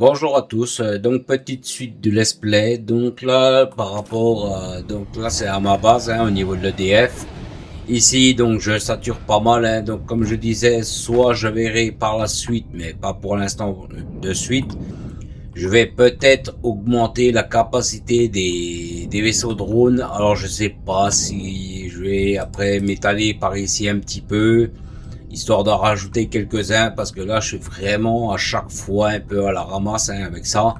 Bonjour à tous, donc petite suite du let's play, donc là par rapport à, donc là c'est à ma base au niveau de l'EDF, ici donc je sature pas mal, donc comme je disais, soit je verrai par la suite, mais pas pour l'instant de suite, je vais peut-être augmenter la capacité des vaisseaux drones, alors je sais pas si je vais après m'étaler par ici un petit peu, histoire d'en rajouter quelques-uns parce que là je suis vraiment à chaque fois un peu à la ramasse avec ça.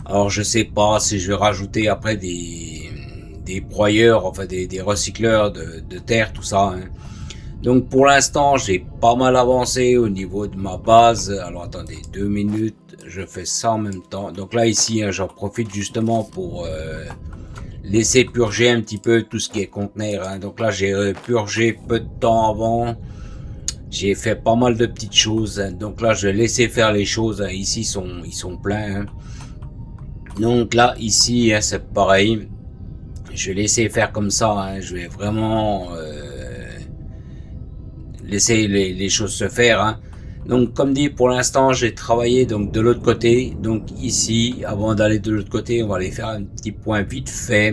Alors je sais pas si je vais rajouter après des broyeurs, enfin des recycleurs de terre, tout ça. Donc pour l'instant j'ai pas mal avancé au niveau de ma base. Alors attendez 2 minutes, je fais ça en même temps. Donc là ici j'en profite justement pour laisser purger un petit peu tout ce qui est conteneur. Donc là j'ai purgé peu de temps avant. J'ai fait pas mal de petites choses, donc là je vais laisser faire les choses. Ici ils sont pleins. Donc là ici c'est pareil. Je vais laisser faire comme ça. Je vais vraiment laisser les choses se faire. Donc comme dit, pour l'instant j'ai travaillé donc de l'autre côté. Donc ici, avant d'aller de l'autre côté, on va aller faire un petit point vite fait.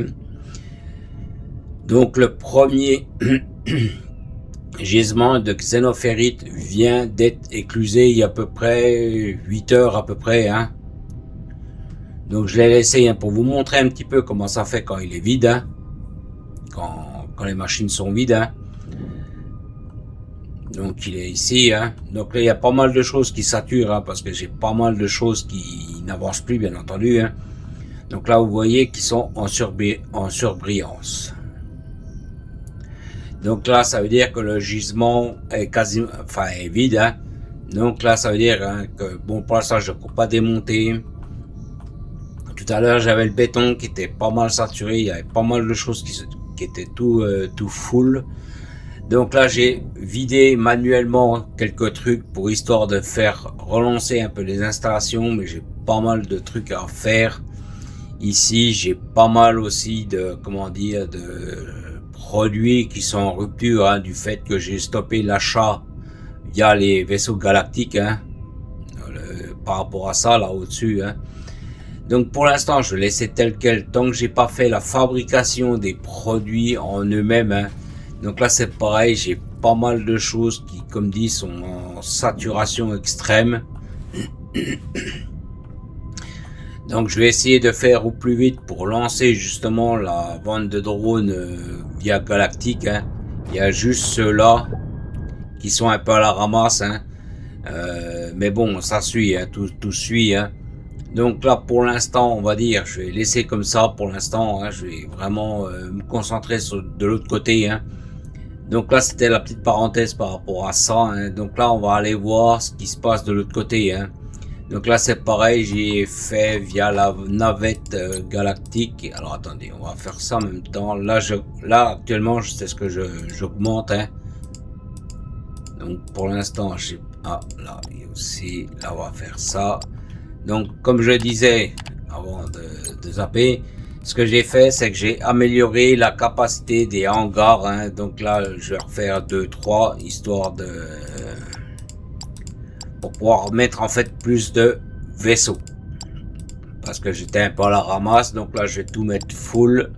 Donc le premier gisement de xénophérite vient d'être éclusé il y a à peu près 8 heures à peu près. Donc je l'ai laissé pour vous montrer un petit peu comment ça fait quand il est vide. Quand les machines sont vides. Donc il est ici. Donc là il y a pas mal de choses qui saturent parce que j'ai pas mal de choses qui n'avancent plus bien entendu. Donc là vous voyez qu'ils sont en surbrillance. Donc là, ça veut dire que le gisement est quasiment, enfin, est vide. Donc là, ça veut dire que, bon, pour l'instant, je ne peux pas démonter. Tout à l'heure, j'avais le béton qui était pas mal saturé. Il y avait pas mal de choses qui étaient tout full. Donc là, j'ai vidé manuellement quelques trucs pour histoire de faire relancer un peu les installations. Mais j'ai pas mal de trucs à faire. Ici, j'ai pas mal aussi de, comment dire, de produits qui sont en rupture du fait que j'ai stoppé l'achat via les vaisseaux galactiques par rapport à ça là au-dessus. Donc pour l'instant je vais laisser tel quel tant que j'ai pas fait la fabrication des produits en eux-mêmes. Donc là c'est pareil, j'ai pas mal de choses qui comme dit sont en saturation extrême. Donc je vais essayer de faire au plus vite pour lancer justement la vente de drones via Galactique. Il y a juste ceux-là qui sont un peu à la ramasse. Mais bon, ça suit, tout suit. Donc là pour l'instant on va dire, je vais laisser comme ça pour l'instant. Je vais vraiment me concentrer sur de l'autre côté. Donc là c'était la petite parenthèse par rapport à ça. Donc là on va aller voir ce qui se passe de l'autre côté. Donc là c'est pareil, j'ai fait via la navette galactique. Alors attendez, on va faire ça en même temps. Là actuellement c'est ce que j'augmente. Donc pour l'instant j'ai là et aussi là on va faire ça. Donc comme je disais avant de zapper, ce que j'ai fait c'est que j'ai amélioré la capacité des hangars. Donc là je vais refaire 2-3 histoire de pour pouvoir mettre en fait plus de vaisseaux parce que j'étais un peu à la ramasse. Donc là je vais tout mettre full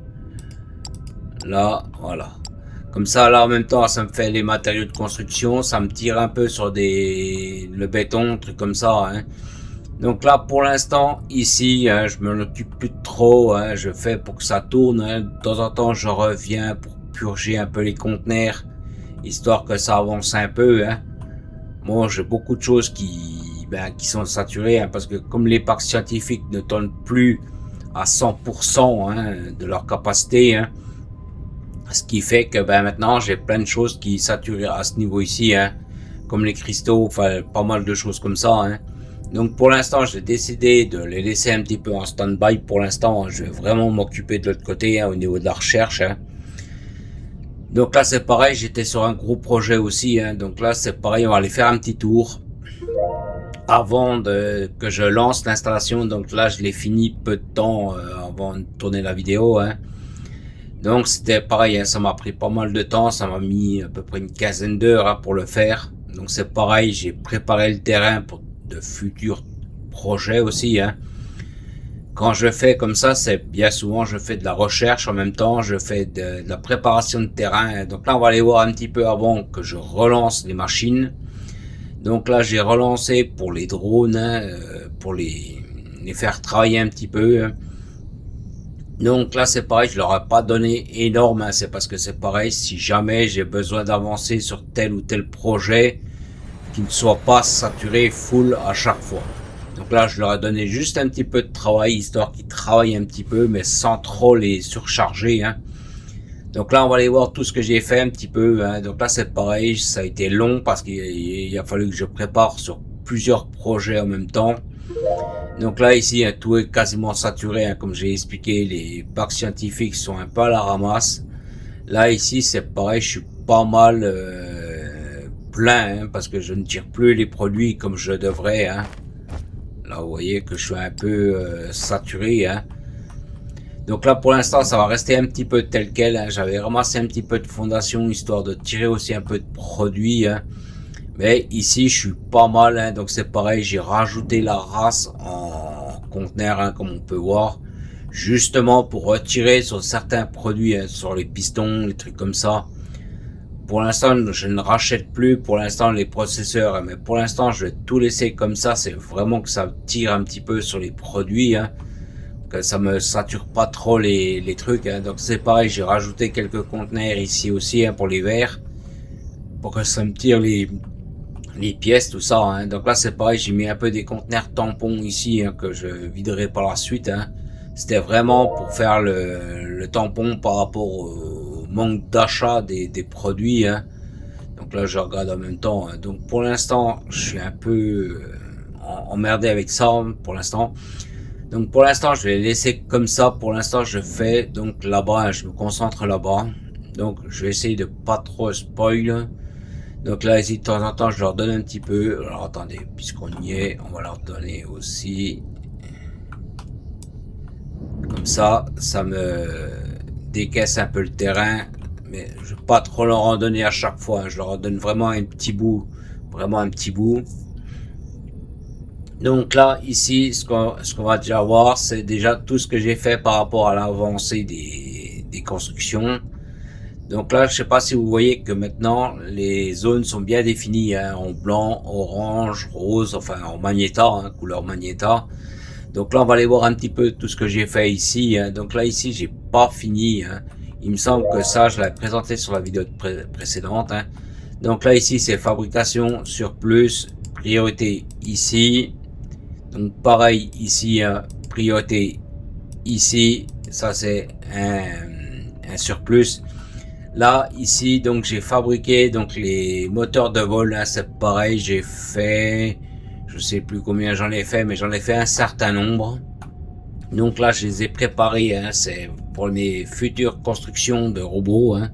là, voilà, comme ça là en même temps ça me fait les matériaux de construction, ça me tire un peu sur le béton, truc comme ça. Donc là pour l'instant ici je me occupe plus de trop. Je fais pour que ça tourne. De temps en temps je reviens pour purger un peu les conteneurs histoire que ça avance un peu. Moi j'ai beaucoup de choses qui sont saturées parce que comme les parcs scientifiques ne tournent plus à 100% de leur capacité, ce qui fait que maintenant j'ai plein de choses qui saturent à ce niveau ici, comme les cristaux, enfin pas mal de choses comme ça. Donc pour l'instant j'ai décidé de les laisser un petit peu en stand-by pour l'instant. Je vais vraiment m'occuper de l'autre côté au niveau de la recherche. Donc là c'est pareil, j'étais sur un gros projet aussi. Donc là c'est pareil, on va aller faire un petit tour avant que je lance l'installation. Donc là je l'ai fini peu de temps avant de tourner la vidéo. Donc c'était pareil, ça m'a pris pas mal de temps, ça m'a mis à peu près une quinzaine d'heures pour le faire. Donc c'est pareil, j'ai préparé le terrain pour de futurs projets aussi, hein. Quand je fais comme ça, c'est bien souvent je fais de la recherche en même temps, je fais de la préparation de terrain. Donc là, on va aller voir un petit peu avant que je relance les machines. Donc là, j'ai relancé pour les drones, hein, pour les faire travailler un petit peu, hein. Donc là, c'est pareil, je leur ai pas donné énorme, hein, c'est parce que c'est pareil, si jamais j'ai besoin d'avancer sur tel ou tel projet, qui ne soit pas saturé full à chaque fois. Donc là, je leur ai donné juste un petit peu de travail, histoire qu'ils travaillent un petit peu, mais sans trop les surcharger, hein. Donc là, on va aller voir tout ce que j'ai fait un petit peu, hein. Donc là, c'est pareil, ça a été long parce qu'il a fallu que je prépare sur plusieurs projets en même temps. Donc là, ici, hein, tout est quasiment saturé, hein, comme j'ai expliqué, les packs scientifiques sont un peu à la ramasse. Là, ici, c'est pareil, je suis pas mal plein, hein, parce que je ne tire plus les produits comme je devrais, hein. Là, vous voyez que je suis un peu saturé, hein. Donc là, pour l'instant, ça va rester un petit peu tel quel, hein. J'avais ramassé un petit peu de fondation, histoire de tirer aussi un peu de produits, hein. Mais ici, je suis pas mal, hein, donc c'est pareil, j'ai rajouté la race en conteneur, hein, comme on peut voir, justement pour retirer sur certains produits, hein, sur les pistons, les trucs comme ça. Pour l'instant, je ne rachète plus pour l'instant les processeurs, hein, mais pour l'instant, je vais tout laisser comme ça. C'est vraiment que ça tire un petit peu sur les produits, hein, que ça me sature pas trop les trucs, hein. Donc c'est pareil, j'ai rajouté quelques conteneurs ici aussi, hein, pour les verres, pour que ça me tire les pièces, tout ça, hein. Donc là, c'est pareil, j'ai mis un peu des conteneurs tampons ici, hein, que je viderai par la suite, hein. C'était vraiment pour faire le tampon par rapport au manque d'achat des produits, hein. Donc là, je regarde en même temps, hein. Donc pour l'instant, je suis un peu emmerdé avec ça, hein, pour l'instant. Donc pour l'instant, je vais laisser comme ça. Pour l'instant, je fais donc là-bas, hein, je me concentre là-bas. Donc je vais essayer de pas trop spoil. Donc là, ici, de temps en temps, je leur donne un petit peu. Alors, attendez, puisqu'on y est, on va leur donner aussi. Comme ça me décaisse un peu le terrain. Mais je ne vais pas trop leur en donner à chaque fois, hein. Je leur en donne vraiment un petit bout. Vraiment un petit bout. Donc là, ici, ce qu'on va déjà voir, c'est déjà tout ce que j'ai fait par rapport à l'avancée des constructions. Donc là, je sais pas si vous voyez que maintenant, les zones sont bien définies, hein, en blanc, orange, rose, enfin en magnéta, hein, couleur magnéta. Donc là, on va aller voir un petit peu tout ce que j'ai fait ici, hein. Donc là, ici, j'ai pas fini, hein. Il me semble que ça, je l'avais présenté sur la vidéo précédente, hein. Donc là, ici, c'est fabrication sur plus, priorité ici. Donc pareil ici, hein, priorité ici, ça c'est un surplus. Là, ici, donc j'ai fabriqué donc les moteurs de vol, hein, c'est pareil, j'ai fait, je sais plus combien j'en ai fait, mais j'en ai fait un certain nombre. Donc là, je les ai préparés, hein, c'est pour mes futures constructions de robots, hein,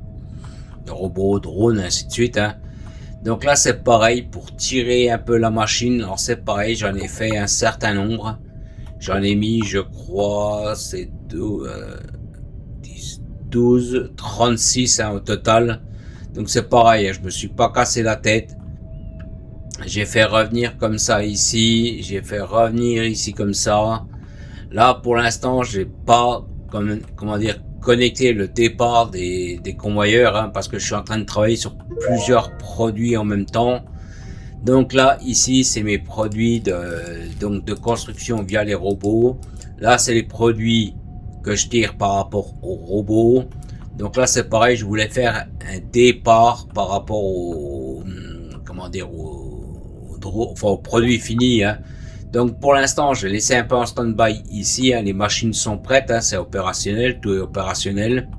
de robots, drones, ainsi de suite, hein. Donc là, c'est pareil pour tirer un peu la machine. Alors c'est pareil, j'en ai fait un certain nombre. J'en ai mis, je crois, c'est 12, 36, hein, au total. Donc c'est pareil, je me suis pas cassé la tête. J'ai fait revenir comme ça ici, j'ai fait revenir ici comme ça. Là pour l'instant j'ai pas, comment dire, connecté le départ des convoyeurs, hein, parce que je suis en train de travailler sur plusieurs produits en même temps. Donc là ici c'est mes produits de construction via les robots. Là c'est les produits que je tire par rapport aux robots. Donc là c'est pareil, je voulais faire un départ par rapport au, comment dire, aux produits finis, hein. Donc pour l'instant je vais laisser un peu en stand-by ici, hein. Les machines sont prêtes, hein, c'est opérationnel, tout est opérationnel.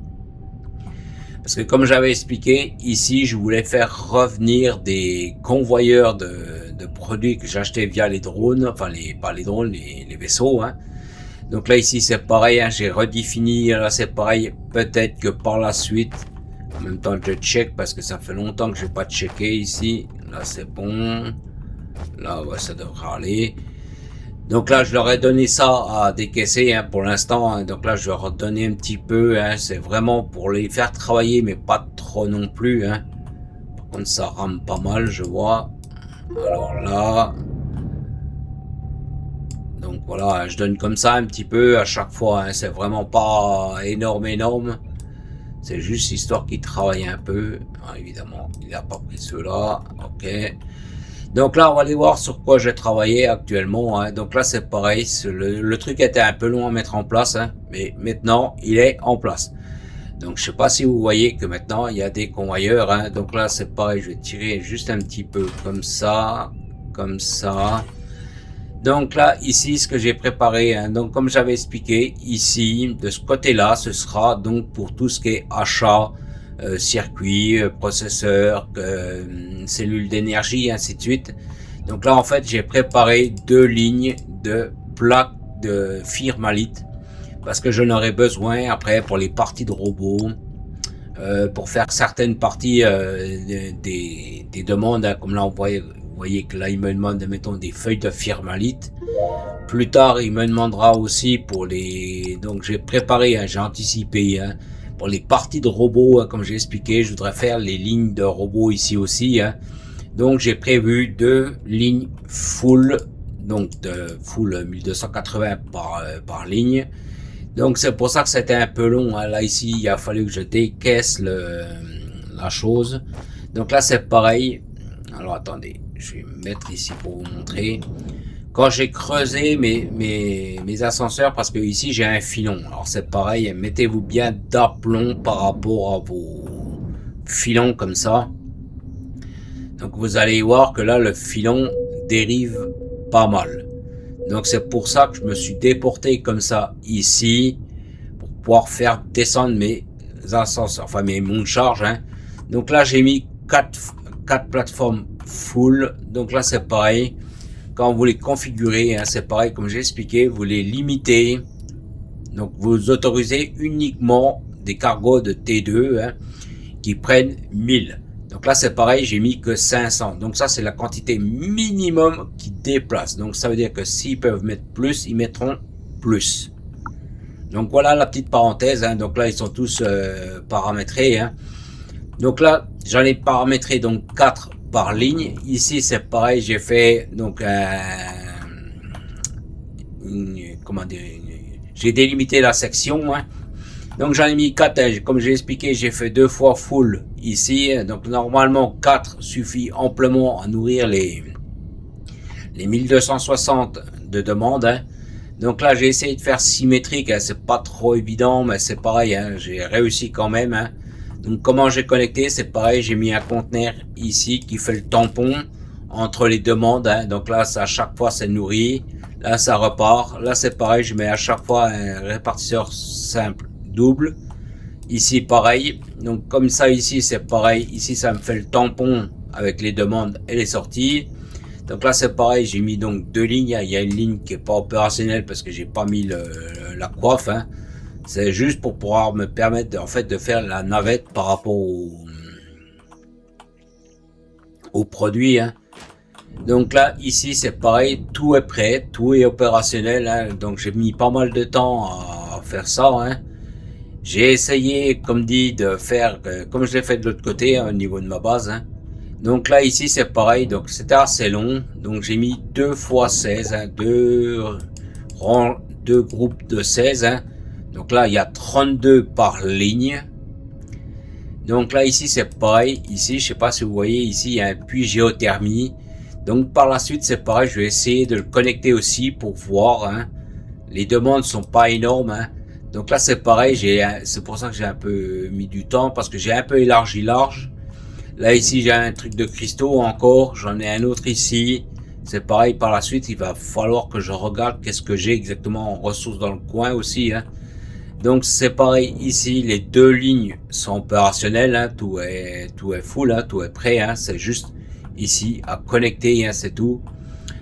Parce que comme j'avais expliqué, ici je voulais faire revenir des convoyeurs de produits que j'achetais via les drones, enfin pas les drones, les vaisseaux, hein. Donc là ici c'est pareil, hein, j'ai redéfini, là c'est pareil, peut-être que par la suite, en même temps je check parce que ça fait longtemps que je n'ai pas checké ici, là c'est bon, là ouais, ça devrait aller. Donc là je leur ai donné ça à décaisser, hein, pour l'instant, hein. Donc là je leur ai donné un petit peu, hein, c'est vraiment pour les faire travailler mais pas trop non plus, hein. Par contre ça rame pas mal je vois. Alors là... Donc voilà, je donne comme ça un petit peu à chaque fois, hein. C'est vraiment pas énorme. C'est juste histoire qu'il travaille un peu. Ah, évidemment, il n'a pas pris ceux-là. Ok. Donc là, on va aller voir sur quoi j'ai travaillé actuellement, hein. Donc là, c'est pareil. Le truc était un peu long à mettre en place, hein, mais maintenant, il est en place. Donc je sais pas si vous voyez que maintenant, il y a des convoyeurs, hein. Donc là, c'est pareil. Je vais tirer juste un petit peu comme ça. Comme ça. Donc là, ici, ce que j'ai préparé, hein, donc comme j'avais expliqué, ici, de ce côté-là, ce sera donc pour tout ce qui est achat, circuit, processeur, cellules d'énergie, ainsi de suite. Donc là, en fait, j'ai préparé deux lignes de plaques de firmalite, parce que j'en aurai besoin après pour les parties de robots, pour faire certaines parties des demandes, hein, comme là, vous voyez que là, il me demande, mettons, des feuilles de firmalite. Plus tard, il me demandera aussi pour les... Donc, j'ai préparé, hein, j'ai anticipé, hein, pour les parties de robots, hein, comme j'ai expliqué, je voudrais faire les lignes de robots ici aussi, hein. Donc, j'ai prévu deux lignes full, donc de full 1280 par ligne. Donc, c'est pour ça que c'était un peu long, hein. Là, ici, il a fallu que je décaisse la chose. Donc là, c'est pareil. Alors, attendez. Je vais me mettre ici pour vous montrer. Quand j'ai creusé mes ascenseurs, parce que ici j'ai un filon. Alors c'est pareil, mettez-vous bien d'aplomb par rapport à vos filons comme ça. Donc vous allez voir que là le filon dérive pas mal. Donc c'est pour ça que je me suis déporté comme ça ici, pour pouvoir faire descendre mes ascenseurs, enfin mes monts de charge, hein. Donc là j'ai mis 4 plateformes full. Donc là c'est pareil. Quand vous les configurez, hein, c'est pareil comme j'ai expliqué, vous les limitez. Donc vous autorisez uniquement des cargos de T2, hein, qui prennent 1000. Donc là c'est pareil, j'ai mis que 500. Donc ça c'est la quantité minimum qui déplace. Donc ça veut dire que s'ils peuvent mettre plus, ils mettront plus. Donc voilà la petite parenthèse, hein. Donc là ils sont tous paramétrés, hein. Donc là j'en ai paramétré donc 4 par ligne. Ici c'est pareil, j'ai fait donc comment dire, j'ai délimité la section, hein. Donc j'en ai mis 4, comme j'ai expliqué, j'ai fait 2 fois full ici. Donc normalement 4 suffit amplement à nourrir les 1260 de demande, hein. Donc là j'ai essayé de faire symétrique, hein. C'est pas trop évident, mais c'est pareil, hein. J'ai réussi quand même, hein. Donc comment j'ai connecté, c'est pareil, j'ai mis un conteneur ici qui fait le tampon entre les demandes, hein. Donc là ça, à chaque fois c'est nourri, là ça repart, là c'est pareil, je mets à chaque fois un répartisseur simple double, ici pareil. Donc comme ça ici c'est pareil, ici ça me fait le tampon avec les demandes et les sorties. Donc là c'est pareil, j'ai mis donc deux lignes, il y a une ligne qui est pas opérationnelle parce que j'ai pas mis la coiffe, hein. C'est juste pour pouvoir me permettre en fait de faire la navette par rapport au produit, hein. Donc là ici c'est pareil, tout est prêt, tout est opérationnel, hein. Donc j'ai mis pas mal de temps à faire ça, hein. J'ai essayé comme dit de faire comme je l'ai fait de l'autre côté, hein, au niveau de ma base, hein. Donc là ici c'est pareil, donc c'était assez long, donc j'ai mis 2 fois 16, hein, deux groupes de 16, hein. Donc là il y a 32 par ligne. Donc là ici c'est pareil, ici je sais pas si vous voyez, ici il y a un puits géothermie. Donc par la suite c'est pareil, je vais essayer de le connecter aussi pour voir, hein. Les demandes sont pas énormes, hein. Donc là c'est pareil, c'est pour ça que j'ai un peu mis du temps, parce que j'ai un peu élargi large. Là ici j'ai un truc de cristaux encore, j'en ai un autre ici. C'est pareil, par la suite il va falloir que je regarde qu'est-ce que j'ai exactement en ressources dans le coin aussi, hein. Donc c'est pareil ici, les deux lignes sont opérationnelles, hein. Tout est full, hein. Tout est prêt, hein. C'est juste ici à connecter, hein, c'est tout.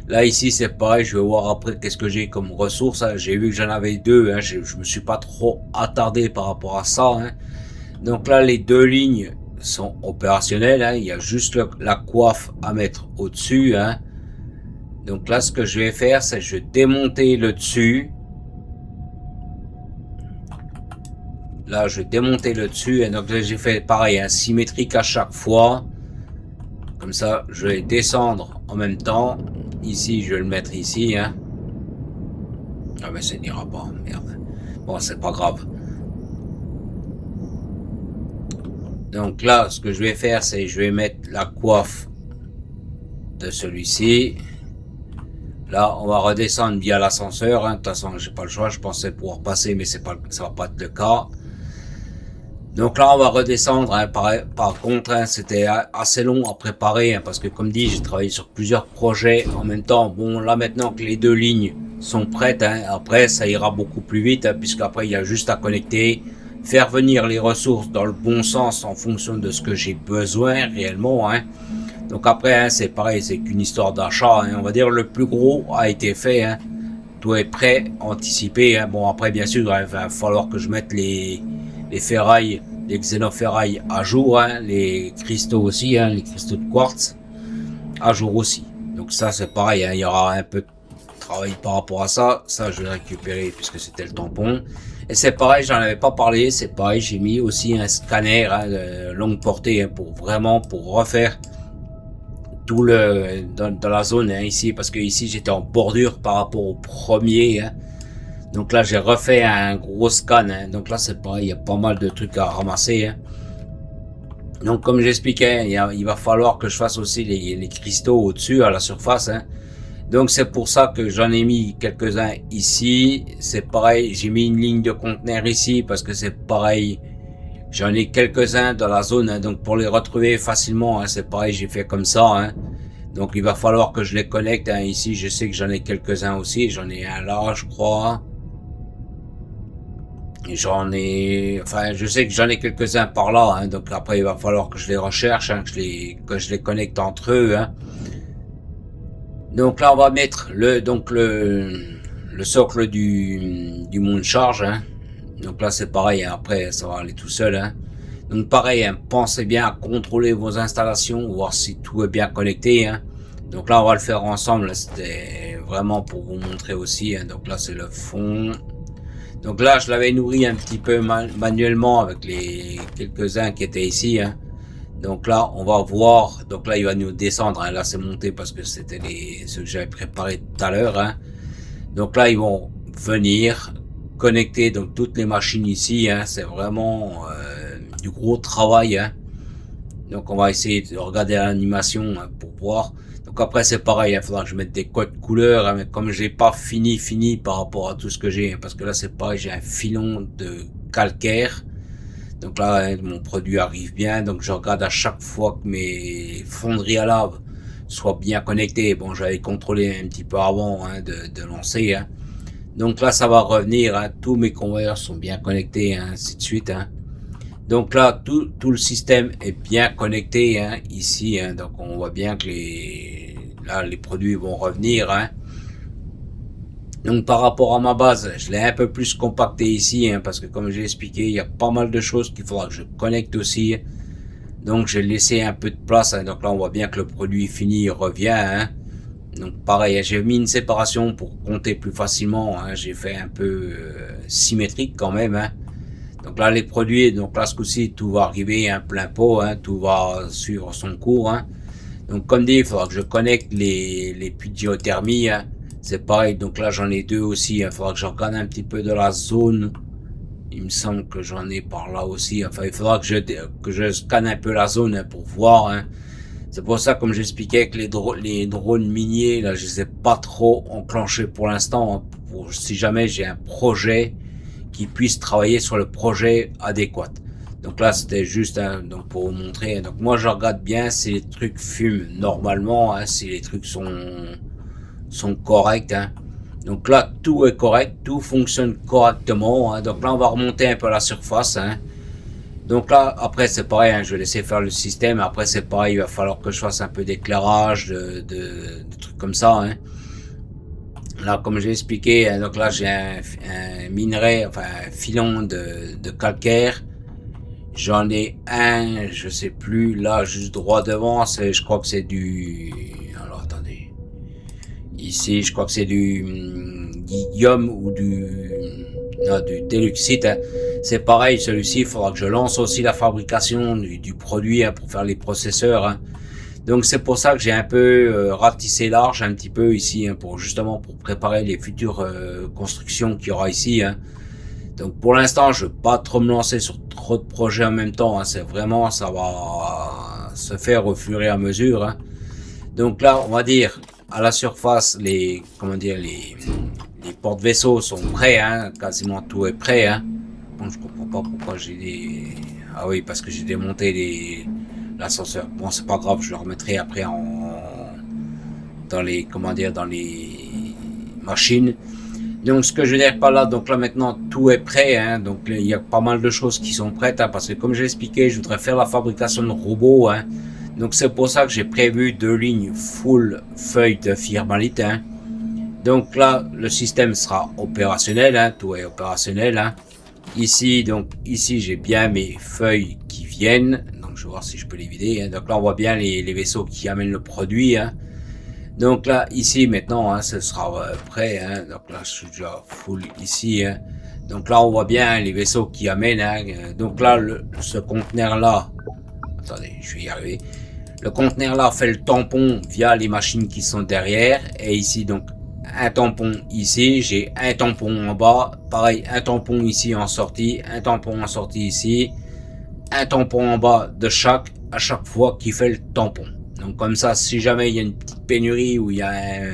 Là ici c'est pareil, je vais voir après qu'est-ce que j'ai comme ressources, hein. J'ai vu que j'en avais deux, hein. Je me suis pas trop attardé par rapport à ça, hein. Donc là les deux lignes sont opérationnelles, hein. Il y a juste la coiffe à mettre au dessus, hein. Donc là ce que je vais faire, c'est que je vais démonter le dessus. Là je vais démonter le dessus, et donc là j'ai fait pareil, hein, symétrique à chaque fois. Comme ça je vais descendre en même temps. Ici je vais le mettre ici, hein. Ah mais ça n'ira pas, merde. Bon, c'est pas grave. Donc là, ce que je vais faire, c'est je vais mettre la coiffe de celui-ci. Là, on va redescendre via l'ascenseur. De toute façon, j'ai pas le choix. Je pensais pouvoir passer, mais c'est pas, ça va pas être le cas. Donc là, on va redescendre. Par contre, c'était assez long à préparer parce que, comme dit, j'ai travaillé sur plusieurs projets en même temps. Bon, là maintenant que les deux lignes sont prêtes, après ça ira beaucoup plus vite puisqu'après il y a juste à connecter, faire venir les ressources dans le bon sens en fonction de ce que j'ai besoin réellement. Donc après, c'est pareil, c'est qu'une histoire d'achat. On va dire le plus gros a été fait. Tout est prêt, anticipé. Bon, après, bien sûr, il va falloir que je mette les ferrailles, les xénoferrailles à jour. Les cristaux aussi, les cristaux de quartz à jour aussi. Donc ça, c'est pareil. Il y aura un peu de travail par rapport à ça. Ça, je vais récupérer puisque c'était le tampon. Et c'est pareil, j'en avais pas parlé. C'est pareil, j'ai mis aussi un scanner de longue portée pour refaire tout le dans la zone ici, parce que ici j'étais en bordure par rapport au premier. Donc là j'ai refait un gros scan. Donc là c'est pareil, il y a pas mal de trucs à ramasser. Donc comme j'expliquais, il va falloir que je fasse aussi les cristaux au-dessus à la surface. Donc c'est pour ça que j'en ai mis quelques-uns ici. C'est pareil, j'ai mis une ligne de conteneur ici parce que c'est pareil. J'en ai quelques-uns dans la zone, donc pour les retrouver facilement, c'est pareil, j'ai fait comme ça. Donc il va falloir que je les connecte. Ici, je sais que j'en ai quelques-uns aussi. J'en ai un là, je crois. Enfin, je sais que j'en ai quelques-uns par là. Donc après, il va falloir que je les recherche, que je les connecte entre eux. Donc là, on va mettre le socle du Moon Charge. Donc là, c'est pareil. Après, ça va aller tout seul. Donc pareil, pensez bien à contrôler vos installations, voir si tout est bien connecté. Donc là, on va le faire ensemble. C'était vraiment pour vous montrer aussi. Donc là, c'est le fond. Donc là, je l'avais nourri un petit peu manuellement avec les quelques-uns qui étaient ici. Donc là, on va voir. Donc là, il va nous descendre. Là, c'est monté parce que c'était ceux que j'avais préparé tout à l'heure. Donc là, ils vont venir connecter donc toutes les machines ici. C'est vraiment du gros travail. Donc on va essayer de regarder l'animation pour voir. Donc après c'est pareil, il faudra que je mette des codes couleurs, mais comme j'ai pas fini par rapport à tout ce que j'ai, parce que là c'est pareil, j'ai un filon de calcaire. Donc là mon produit arrive bien, donc je regarde à chaque fois que mes fonderies à lave soient bien connectées. Bon, j'avais contrôlé un petit peu avant de lancer. Donc là ça va revenir, tous mes convoyeurs sont bien connectés, ainsi de suite. Donc là, tout le système est bien connecté ici. Donc on voit bien que les produits vont revenir. Donc par rapport à ma base, je l'ai un peu plus compacté ici. Parce que comme j'ai expliqué, il y a pas mal de choses qu'il faudra que je connecte aussi. Donc j'ai laissé un peu de place. Donc là, on voit bien que le produit fini revient. Donc pareil, j'ai mis une séparation pour compter plus facilement. J'ai fait un peu symétrique quand même. Donc là, les produits, donc là, ce coup-ci, tout va arriver plein pot, tout va suivre son cours. Donc comme dit, il faudra que je connecte les puits de géothermie. C'est pareil, donc là, j'en ai deux aussi. Il faudra que je regarde un petit peu de la zone. Il me semble que j'en ai par là aussi. Enfin, il faudra que je scanne un peu la zone pour voir. C'est pour ça, comme j'expliquais, que les drones miniers, là, je les ai pas trop enclenchés pour l'instant. Pour si jamais j'ai un projet qui puisse travailler sur le projet adéquat. Donc là, c'était juste donc pour vous montrer. Donc moi, je regarde bien si les trucs fument normalement, si les trucs sont corrects. Donc là, tout est correct, tout fonctionne correctement. Donc là, on va remonter un peu la surface. Donc là, après, c'est pareil, je vais laisser faire le système. Après, c'est pareil, il va falloir que je fasse un peu d'éclairage, de trucs comme ça. Là, comme j'ai expliqué, donc là, j'ai un minerai, enfin, un filon de calcaire. J'en ai un, je sais plus, là, juste droit devant, je crois que c'est du... Alors, attendez. Ici, je crois que c'est du Guillaume ou du Deluxite. C'est pareil, celui-ci, il faudra que je lance aussi la fabrication du produit pour faire les processeurs. Donc c'est pour ça que j'ai un peu ratissé large un petit peu ici, hein, pour justement pour préparer les futures constructions qu'il y aura ici, hein. Donc pour l'instant, je ne veux pas trop me lancer sur trop de projets en même temps, hein. C'est vraiment, ça va se faire au fur et à mesure, hein. Donc là, on va dire, à la surface, comment dire, les porte-vaisseaux sont prêts, hein. Quasiment tout est prêt, hein. Bon, je comprends pas pourquoi j'ai des... Ah oui, parce que j'ai démonté l'ascenseur. Bon, c'est pas grave, je le remettrai après dans les, comment dire, dans les machines. Donc ce que je veux dire par là, donc là maintenant tout est prêt, hein, donc il y a pas mal de choses qui sont prêtes, hein, parce que comme j'ai expliqué, je voudrais faire la fabrication de robots, hein. Donc c'est pour ça que j'ai prévu 2 lignes full feuilles de firmalite, hein. Donc là le système sera opérationnel, hein, tout est opérationnel, hein. Ici, donc ici j'ai bien mes feuilles qui viennent, donc je vais voir si je peux les vider, hein. Donc là on voit bien les vaisseaux qui amènent le produit, hein. Donc là, ici, maintenant, hein, ce sera prêt, hein. Donc là, je suis déjà full ici, hein. Donc là, on voit bien, hein, les vaisseaux qui amènent, hein. Donc là, ce conteneur-là, attendez, je vais y arriver. Le conteneur-là fait le tampon via les machines qui sont derrière. Et ici, donc, un tampon ici. J'ai un tampon en bas. Pareil, un tampon ici en sortie. Un tampon en sortie ici. Un tampon en bas de à chaque fois qui fait le tampon. Donc comme ça, si jamais il y a une petite pénurie ou il y a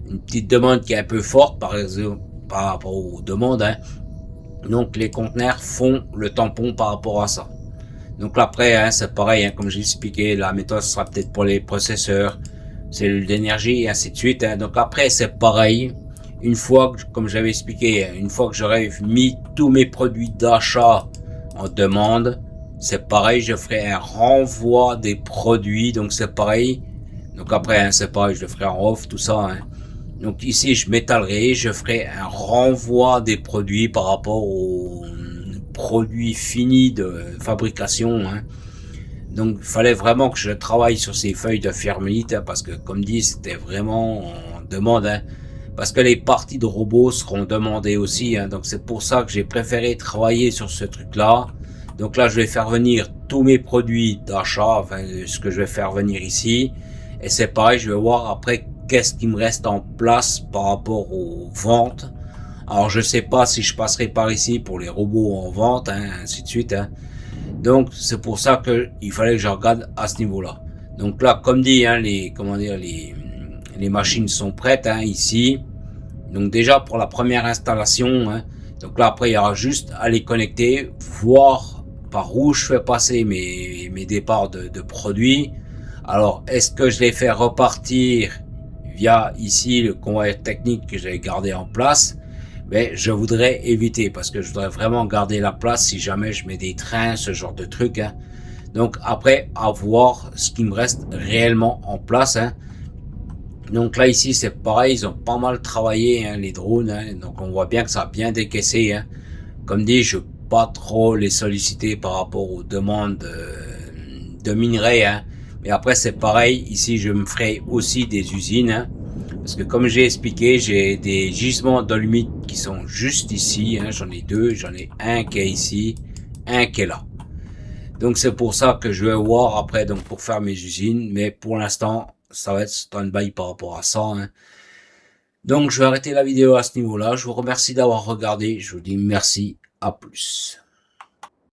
une petite demande qui est un peu forte, par exemple, par rapport aux demandes, hein, donc les conteneurs font le tampon par rapport à ça. Donc là, après, hein, c'est pareil, hein, comme j'ai expliqué, la méthode sera peut-être pour les processeurs, cellules d'énergie et ainsi de suite, hein. Donc après, c'est pareil. Une fois que, comme j'avais expliqué, une fois que j'aurai mis tous mes produits d'achat en demande, c'est pareil, je ferai un renvoi des produits, donc c'est pareil. Donc après, hein, c'est pareil, je le ferai en off, tout ça, hein. Donc ici, je m'étalerai, je ferai un renvoi des produits par rapport aux produits finis de fabrication, hein. Donc il fallait vraiment que je travaille sur ces feuilles de firmalite, hein, parce que comme dit, c'était vraiment en demande, hein. Parce que les parties de robots seront demandées aussi, hein. Donc c'est pour ça que j'ai préféré travailler sur ce truc-là. Donc là, je vais faire venir tous mes produits d'achat, enfin ce que je vais faire venir ici. Et c'est pareil, je vais voir après qu'est-ce qui me reste en place par rapport aux ventes. Alors je sais pas si je passerai par ici pour les robots en vente, hein, ainsi de suite, hein. Donc c'est pour ça que il fallait que je regarde à ce niveau-là. Donc là, comme dit, hein, comment dire, les machines sont prêtes, hein, ici. Donc déjà pour la première installation, hein. Donc là après il y aura juste à les connecter, voir par où je fais passer mes départs de produits. Alors est-ce que je les fais repartir via ici le convoyeur technique que j'avais gardé en place? Mais je voudrais éviter parce que je voudrais vraiment garder la place si jamais je mets des trains, ce genre de trucs, hein. Donc après, à voir ce qui me reste réellement en place, hein. Donc là ici c'est pareil, ils ont pas mal travaillé, hein, les drones, hein. Donc on voit bien que ça a bien décaissé, hein. Comme dit, je ne veux pas trop les solliciter par rapport aux demandes de minerais, hein. Mais après c'est pareil, ici je me ferai aussi des usines, hein. Parce que comme j'ai expliqué, j'ai des gisements dolomite qui sont juste ici, hein. J'en ai deux, j'en ai un qui est ici, un qui est là. Donc c'est pour ça que je vais voir après donc pour faire mes usines, mais pour l'instant ça va être stand-by par rapport à ça, hein. Donc je vais arrêter la vidéo à ce niveau-là. Je vous remercie d'avoir regardé. Je vous dis merci, à plus.